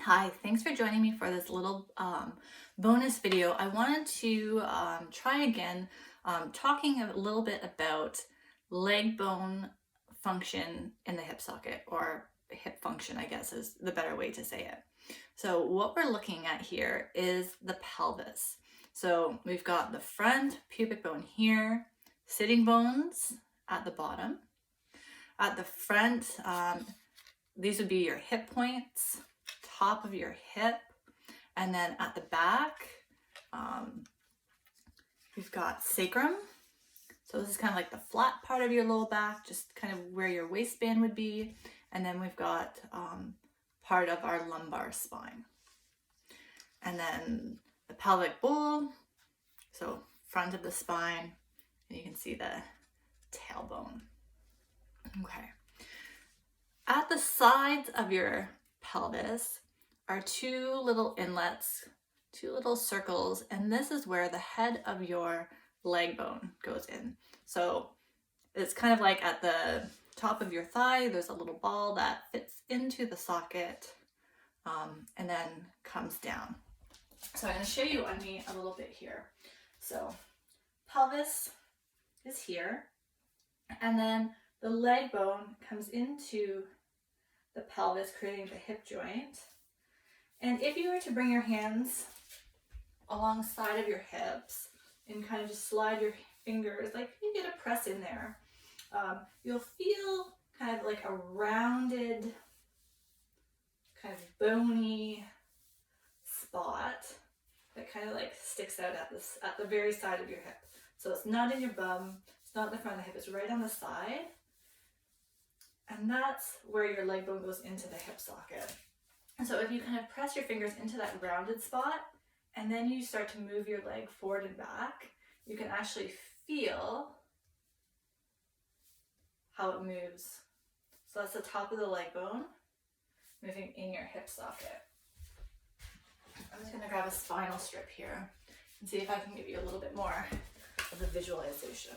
Hi, thanks for joining me for this little bonus video. I wanted to try again talking a little bit about leg bone function in the hip socket, or hip function, I guess is the better way to say it. So what we're looking at here is the pelvis. So we've got the front pubic bone here, sitting bones at the bottom. At the front, these would be your hip points, top of your hip, and then at the back, we've got sacrum. So this is kind of like the flat part of your low back, just kind of where your waistband would be. And then we've got part of our lumbar spine. And then the pelvic bowl, so front of the spine, and you can see the tailbone. Okay. At the sides of your pelvis are two little inlets, two little circles, and this is where the head of your leg bone goes in. So it's kind of like at the top of your thigh, there's a little ball that fits into the socket and then comes down. So I'm going to show you on me a little bit here. So pelvis is here, and then the leg bone comes into the pelvis, creating the hip joint. And if you were to bring your hands alongside of your hips and kind of just slide your fingers, like you get a press in there, you'll feel kind of like a rounded, kind of bony spot that kind of like sticks out at the very side of your hip. So it's not in your bum, it's not in the front of the hip, it's right on the side. And that's where your leg bone goes into the hip socket. And so if you kind of press your fingers into that rounded spot, and then you start to move your leg forward and back, you can actually feel how it moves. So that's the top of the leg bone moving in your hip socket. I'm just going to grab a spinal strip here and see if I can give you a little bit more of a visualization.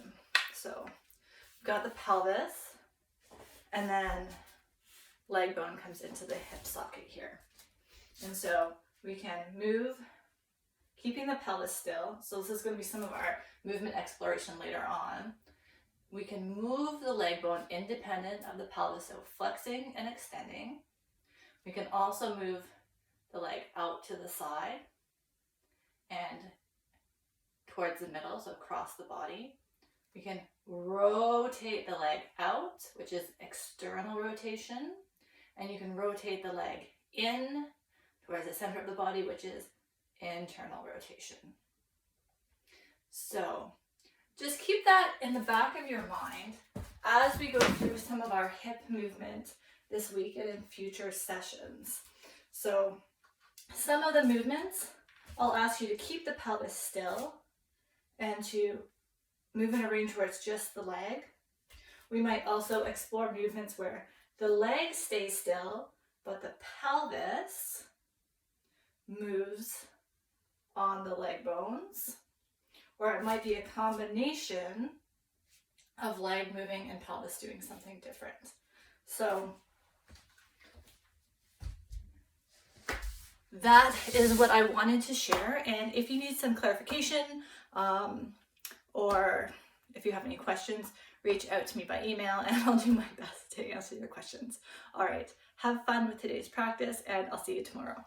So we've got the pelvis, and then leg bone comes into the hip socket here. And so we can move, keeping the pelvis still. So this is going to be some of our movement exploration later on. We can move the leg bone independent of the pelvis, so flexing and extending. We can also move the leg out to the side and towards the middle, so across the body. We can rotate the leg out, which is external rotation, and you can rotate the leg in towards the center of the body, which is internal rotation. So just keep that in the back of your mind as we go through some of our hip movement this week and in future sessions. So some of the movements, I'll ask you to keep the pelvis still and to move in a range where it's just the leg. We might also explore movements where the leg stays still, but the pelvis moves on the leg bones. Or it might be a combination of leg moving and pelvis doing something different. So that is what I wanted to share. And if you need some clarification, or if you have any questions, reach out to me by email and I'll do my best to answer your questions. All right, have fun with today's practice, and I'll see you tomorrow.